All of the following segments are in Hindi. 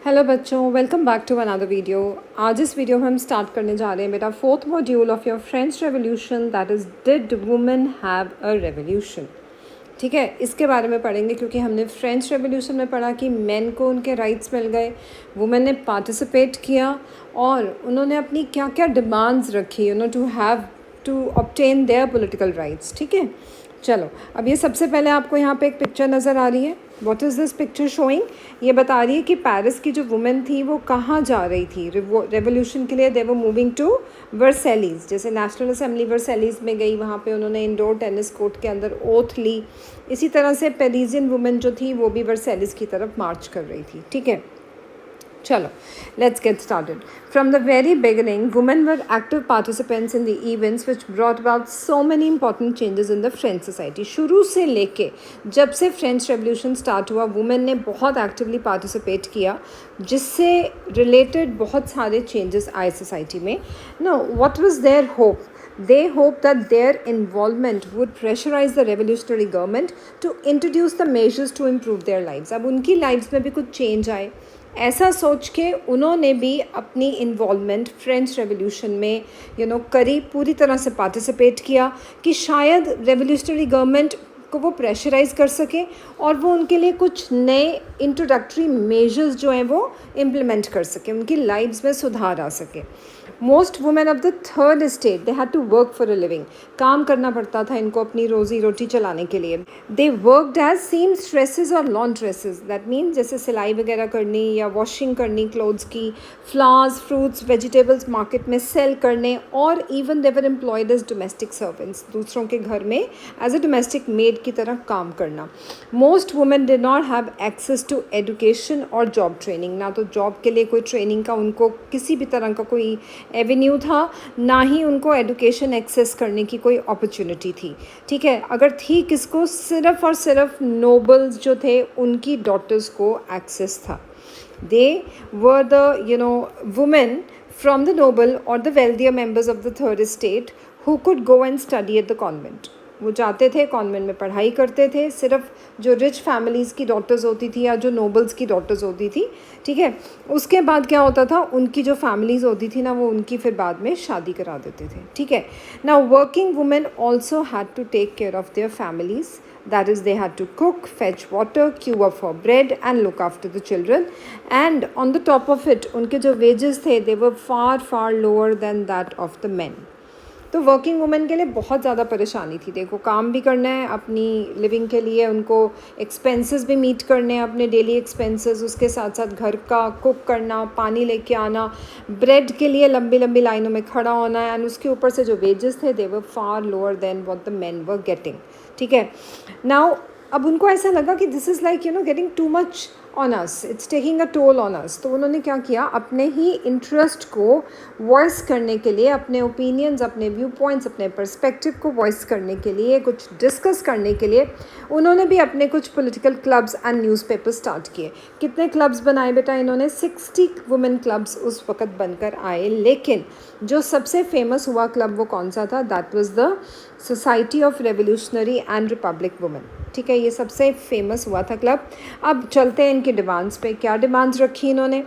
हेलो बच्चों, welcome back to another video. आज इस वीडियो में हम स्टार्ट करने जा रहे हैं बेटा fourth module of your French revolution, that is did women have a revolution. ठीक है, इसके बारे में पढ़ेंगे क्योंकि हमने फ्रेंच रेवोल्यूशन में पढ़ा कि मेन को उनके राइट्स मिल गए, वुमेन ने पार्टिसिपेट किया और उन्होंने अपनी क्या क्या डिमांड्स रखी to have to obtain their political rights. ठीक है, चलो अब ये सबसे पहले आपको यहाँ पे एक पिक्चर नज़र आ रही है। What is this picture showing? ये बता रही है कि पेरिस की जो वुमेन थी वो कहाँ जा रही थी रेवोल्यूशन के लिए। दे वर मूविंग टू वर्सेलीज। जैसे नेशनल असेंबली वर्सेलीज में गई, वहाँ पे उन्होंने इंडोर टेनिस कोर्ट के अंदर ओथ ली। इसी तरह से पेरिजियन वुमेन जो थी वो भी वर्सेलीज की तरफ मार्च कर रही थी। ठीक है, चलो let's get started. From the very beginning, women were active participants in the events which brought about so many important changes in the French society. शुरू से लेके जब से फ्रेंच रेवोल्यूशन स्टार्ट हुआ, वुमेन ने बहुत एक्टिवली पार्टिसिपेट किया, जिससे रिलेटेड बहुत सारे चेंजेस आए सोसाइटी में। No, what was there hope? They hoped that their involvement would pressurize the revolutionary government to introduce the measures to improve their lives. अब उनकी लाइफ्स में भी कुछ चेंज आए, ऐसा सोच के उन्होंने भी अपनी इन्वॉल्वमेंट फ्रेंच रेवोल्यूशन में करी, पूरी तरह से पार्टिसिपेट किया कि शायद रेवोल्यूशनरी गवर्नमेंट को वो प्रेशराइज़ कर सके और वो उनके लिए कुछ नए इंट्रोडक्टरी मेजर्स जो हैं वो इम्प्लीमेंट कर सके, उनकी लाइफ्स में सुधार आ सके। Most women of the third state they had to work for a living. काम करना पड़ता था इनको अपनी रोज़ी रोटी चलाने के लिए। They worked as seamstresses और लॉन ड्रेसेस, दैट मीन जैसे सिलाई वगैरह करनी या वॉशिंग करनी क्लोथ्स की, फ्लावर्स, फ्रूट्स, वेजिटेबल्स मार्केट में सेल करने, और even they were employed as domestic servants, दूसरों के घर में एज अ डोमेस्टिक मेड की तरह काम करना। Most women did not have access to education और जॉब ट्रेनिंग। ना तो जॉब के लिए कोई ट्रेनिंग का उनको किसी भी तरह का कोई एवेन्यू था, ना ही उनको एजुकेशन एक्सेस करने की कोई अपॉर्चुनिटी थी। ठीक है, अगर थी किसको? सिर्फ और सिर्फ नोबल्स जो थे उनकी डॉटर्स को एक्सेस था। They were the women from the noble और the wealthier members of the third state who could go and study at the convent. वो जाते थे कॉन्वेंट में पढ़ाई करते थे। सिर्फ जो रिच फैमिलीज़ की डॉटर्स होती थी या जो नोबल्स की डॉटर्स होती थी, ठीक है, उसके बाद क्या होता था, उनकी जो फैमिलीज़ होती थी ना, वो उनकी फिर बाद में शादी करा देते थे। ठीक है, now working women also had to take care of their families, that is they had to cook, fetch water, queue up for bread and look after the children, and on the top of it उनके जो wages थे they were far lower than that of the men. तो वर्किंग वुमेन के लिए बहुत ज़्यादा परेशानी थी। देखो, काम भी करना है अपनी लिविंग के लिए, उनको एक्सपेंसेस भी मीट करने हैं, अपने डेली एक्सपेंसेस, उसके साथ साथ घर का कुक करना, पानी लेके आना, ब्रेड के लिए लंबी लंबी लाइनों में खड़ा होना है, एंड उसके ऊपर से जो वेजेस थे they were far lower than what the men were getting. ठीक है, नाउ अब उनको ऐसा लगा कि this is like getting too much on us, it's taking a toll on us. तो उन्होंने क्या किया, अपने ही इंटरेस्ट को वॉइस करने के लिए, अपने ओपिनियंस, अपने व्यू पॉइंट्स, अपने पर्सपेक्टिव को वॉइस करने के लिए, कुछ डिस्कस करने के लिए उन्होंने भी अपने कुछ political clubs and newspaper start किए। कितने क्लब्स बनाए बेटा इन्होंने? 60 वुमेन क्लब्स उस वक़्त बनकर आए। लेकिन जो सबसे फेमस हुआ क्लब वो कौन सा था? That was the society of revolutionary and Republic women. ठीक है, ये सबसे फेमस हुआ था क्लब। अब चलते हैं इनकी डिमांड्स पे। क्या डिमांड्स रखी इन्होंने?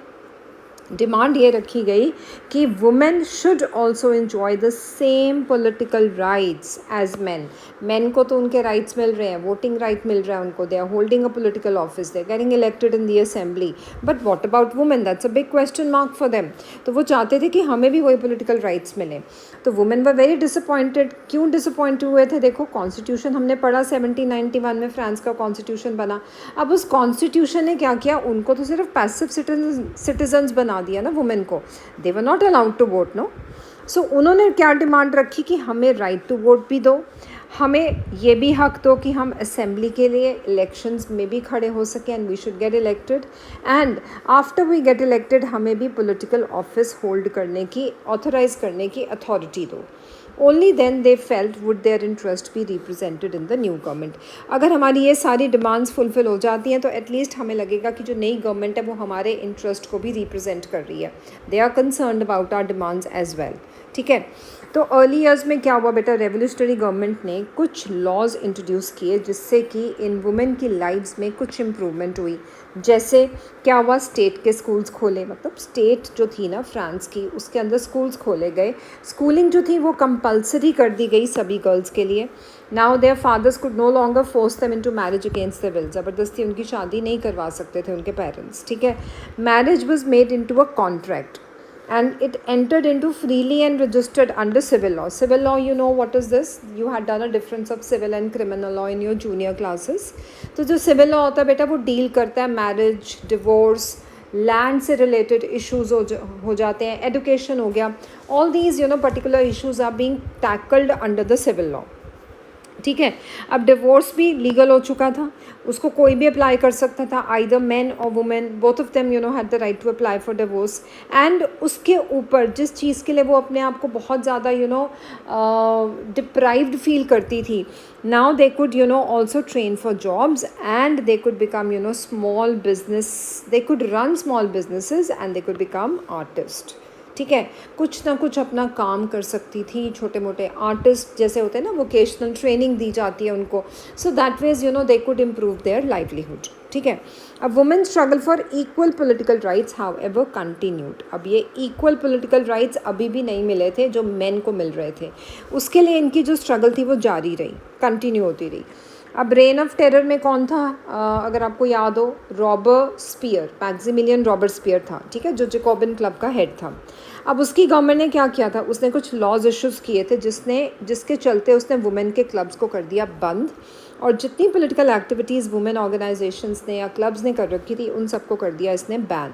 डिमांड ये रखी गई कि women should also enjoy the same political rights as man. Man को तो उनके राइट्स मिल रहे हैं, वोटिंग राइट मिल रहा है उनको, they are holding a political office, they are getting elected in the assembly, but what about women? That's a big question mark for them. तो वो चाहते थे कि हमें भी वही पॉलिटिकल राइट्स मिलें। तो वुमेन वर वेरी डिसअपॉइंटेड। क्यों डिसअपॉइंट हुए थे? देखो, कॉन्स्टिट्यूशन हमने पढ़ा 1791 में फ्रांस का कॉन्स्टिट्यूशन बना। अब उस कॉन्स्टिट्यूशन ने क्या किया, उनको तो सिर्फ पैसिव सिटीजन्स बना दिया ना वुमेन को, they were not allowed to vote. No, so उन्होंने क्या डिमांड रखी कि हमें राइट टू वोट भी दो, हमें ये भी हक दो कि हम असेंबली के लिए इलेक्शंस में भी खड़े हो सकें, and we should get elected, and after we get elected हमें भी पॉलिटिकल ऑफिस होल्ड करने की, ऑथराइज करने की अथॉरिटी दो। Only then they felt would their interest be represented in the new government. अगर हमारी ये सारी डिमांड्स फुलफिल हो जाती हैं तो एटलीस्ट हमें लगेगा कि जो नई गवर्नमेंट है वो हमारे इंटरेस्ट को भी रिप्रेजेंट कर रही है। They are concerned about our demands as well. ठीक है, तो अर्ली ईयर्स में क्या हुआ बेटा, रेवोल्यूशनरी गवर्नमेंट ने कुछ लॉज इंट्रोड्यूस किए जिससे कि इन वुमेन की लाइव्स में कुछ इम्प्रूवमेंट हुई। जैसे क्या हुआ, स्टेट के स्कूल्स खोले, मतलब स्टेट जो थी ना फ्रांस की, उसके अंदर स्कूल्स खोले गए, स्कूलिंग जो थी वो कंपलसरी कर दी गई सभी गर्ल्स के लिए. Now their fathers could no longer force them into marriage against their will, ज़बरदस्ती उनकी शादी नहीं करवा सकते थे उनके पेरेंट्स. ठीक है, marriage was made into a contract and it entered into freely and registered under civil law. Civil law, you know what is this? You had done a difference of civil and criminal law in your junior classes. तो जो civil law होता है बेटा वो डील करता है मैरिज, डिवोर्स, लैंड से रिलेटेड इश्यूज हो जाते हैं, एडुकेशन हो गया, all these particular issues are being tackled under the civil law. ठीक है, अब डिवोर्स भी लीगल हो चुका था, उसको कोई भी अप्लाई कर सकता था, आइदर मैन और women, both of them had the right to apply for divorce. And उसके ऊपर जिस चीज़ के लिए वो अपने आप को बहुत ज़्यादा डिप्राइव्ड फील करती थी, now they could also train for jobs and they could become small business, they could run small businesses and they could become artist. ठीक है, कुछ ना कुछ अपना काम कर सकती थी, छोटे मोटे आर्टिस्ट जैसे होते हैं ना, वोकेशनल ट्रेनिंग दी जाती है उनको, so that veg they could improve their livelihood. ठीक है, अब women struggle for equal political rights how ever continued. अब ये इक्वल पॉलिटिकल राइट्स अभी भी नहीं मिले थे जो मेन को मिल रहे थे, उसके लिए इनकी जो स्ट्रगल थी वो जारी रही, कंटिन्यू होती रही. अब रेन ऑफ टेरर में कौन था, अगर आपको याद हो, रॉबर्सपियर, मैक्सिमिलियन रॉबर्सपियर था. ठीक है, जो जैकोबिन क्लब का हेड था. अब उसकी गवर्नमेंट ने क्या किया था, उसने कुछ लॉज इश्यूज़ किए थे जिसके चलते उसने वुमेन के क्लब्स को कर दिया बंद, और जितनी पॉलिटिकल एक्टिविटीज़ वुमेन ऑर्गेनाइजेशंस ने या क्लब्स ने कर रखी थी उन सबको कर दिया इसने बैन.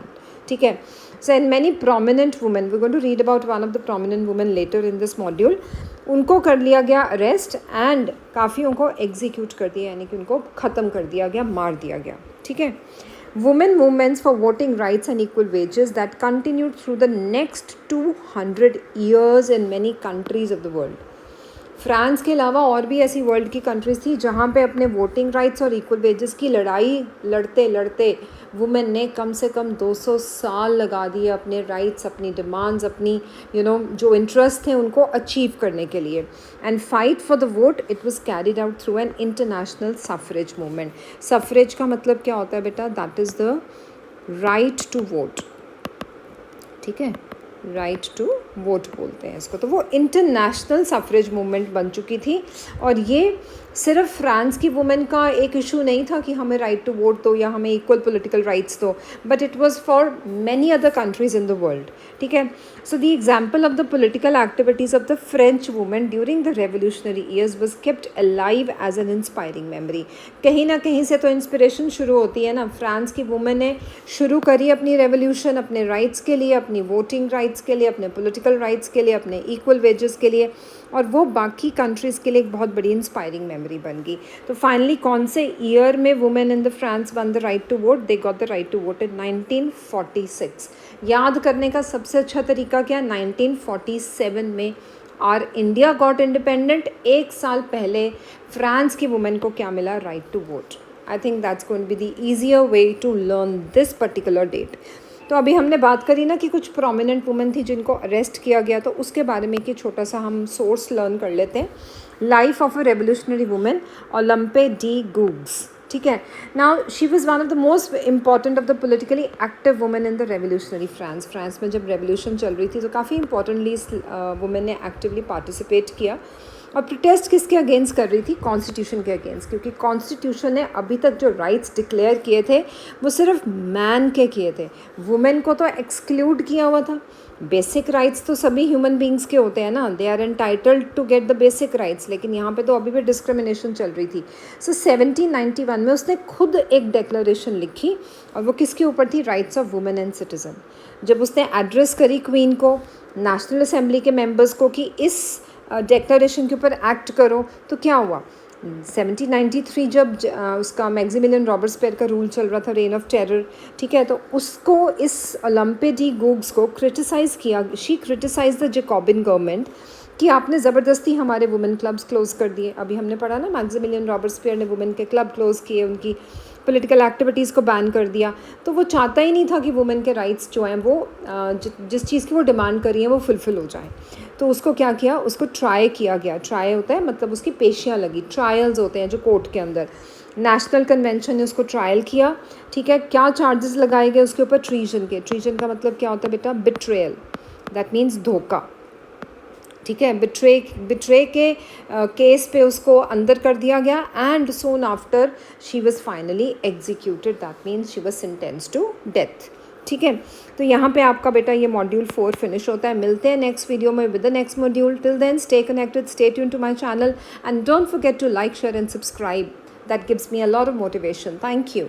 ठीक है, so and many prominent women, we going to read about one of the prominent women later in this module, उनको कर लिया गया अरेस्ट एंड काफ़ियों को एग्जीक्यूट कर दिया, यानी कि उनको ख़त्म कर दिया गया, मार दिया गया. ठीक है, women movements for voting rights and equal wages that continued through the next 200 years in many countries of the world. France के अलावा और भी ऐसी वर्ल्ड की कंट्रीज़ थी जहाँ पे अपने वोटिंग राइट्स और इक्वल वेजेस की लड़ाई लड़ते लड़ते वुमेन ने कम से कम 200 साल लगा दिए अपने राइट्स, अपनी डिमांड्स, अपनी जो इंटरेस्ट थे उनको अचीव करने के लिए. And fight for the vote it was carried out through an international suffrage movement. Suffrage का मतलब क्या होता है बेटा, that is the right to vote. ठीक है, राइट टू वोट बोलते हैं इसको. तो वो इंटरनेशनल सफरेज मूवमेंट बन चुकी थी, और ये सिर्फ फ्रांस की वुमेन का एक इशू नहीं था कि हमें राइट टू वोट दो या हमें इक्वल पॉलिटिकल राइट्स दो, but it was for many other countries in the world. ठीक है, so the example of the political activities of the French women during the revolutionary years was kept alive as an inspiring memory. कहीं ना कहीं से तो इंस्पिरेशन शुरू होती है ना. फ्रांस की वुमेन ने शुरू करी अपनी रेवोल्यूशन अपने राइट्स के लिए, अपनी वोटिंग राइट्स के लिए, अपने पॉलिटिकल राइट्स के लिए, अपने इक्वल वेजेस के लिए, और वो बाकी कंट्रीज़ के लिए एक बहुत बड़ी इंस्पायरिंग मेमोरी बन गई. तो फाइनली कौन से ईयर में women in the France won the right to vote, they got the right to vote in 1946. याद करने का सबसे अच्छा तरीका क्या, 1947 में आर इंडिया गॉट इंडिपेंडेंट, एक साल पहले फ्रांस की वुमेन को क्या मिला, right to vote. I think that's going to be the easier way to learn this particular date. तो अभी हमने बात करी ना कि कुछ प्रोमिनेंट वुमेन थी जिनको अरेस्ट किया गया, तो उसके बारे में कि छोटा सा हम सोर्स लर्न कर लेते हैं. Life of a revolutionary women, Olympe de Gouges. ठीक है, now she was one of the most important of the politically active women in the revolutionary France. France में जब रेवोल्यूशन चल रही थी तो काफ़ी इंपॉर्टेंटली इस वुमेन ने एक्टिवली पार्टिसिपेट किया, और प्रोटेस्ट किसके अगेंस्ट कर रही थी, कॉन्स्टिट्यूशन के अगेंस्ट, क्योंकि कॉन्स्टिट्यूशन ने अभी तक जो राइट्स डिक्लेयर किए थे वो सिर्फ मैन के किए थे, वुमेन को तो एक्सक्लूड किया हुआ था. बेसिक राइट्स तो सभी ह्यूमन बींग्स के होते हैं ना, they are entitled to get the basic rights, लेकिन यहाँ पे तो अभी भी डिस्क्रिमिनेशन चल रही थी. सो 1791 में उसने खुद एक डिक्लेरेशन लिखी, और वो किसके ऊपर थी, rights of women and citizen. जब उसने एड्रेस करी क्वीन को, नेशनल असेंबली के मेंबर्स को कि इस डिक्लेरेशन के ऊपर एक्ट करो, तो क्या हुआ, 1793 जब उसका मैक्सिमिलियन रॉबर्सपियर का रूल चल रहा था, रेन ऑफ टेरर. ठीक है, तो उसको इस ओलंपे डी गुग्स को क्रिटिसाइज़ किया, she criticise the Jacobin government कि आपने ज़बरदस्ती हमारे वुमेन क्लब्स क्लोज़ कर दिए. अभी हमने पढ़ा ना, मैक्सिमिलियन रॉबर्सपियर ने वुमेन के क्लब क्लोज़ किए, उनकी पॉलिटिकल एक्टिविटीज़ को बैन कर दिया. तो वो चाहता ही नहीं था कि वुमेन के राइट्स जो हैं वो जिस चीज़ की वो डिमांड कर रही हैं वो फुलफ़िल हो जाए. तो उसको क्या किया, उसको ट्राई किया गया. ट्राई होता है मतलब उसकी पेशियाँ लगी, ट्रायल्स होते हैं जो कोर्ट के अंदर. नेशनल कन्वेंशन ने उसको ट्रायल किया, ठीक है। क्या चार्जेस लगाए गए उसके ऊपर? ट्रीजन के। ट्रीजन का मतलब क्या होता है बेटा? बिट्रेयल, दैट मीन्स धोखा, ठीक है। बिट्रे के केस पे उसको अंदर कर दिया गया and soon after she was finally executed, that means she was sentence to death, ठीक है। तो यहाँ पे आपका बेटा ये मॉड्यूल 4 फिनिश होता है। मिलते हैं नेक्स्ट वीडियो में with the next module. Till then stay connected, stay tune to my channel and don't forget to like, share and subscribe. That gives me a lot of motivation. Thank you.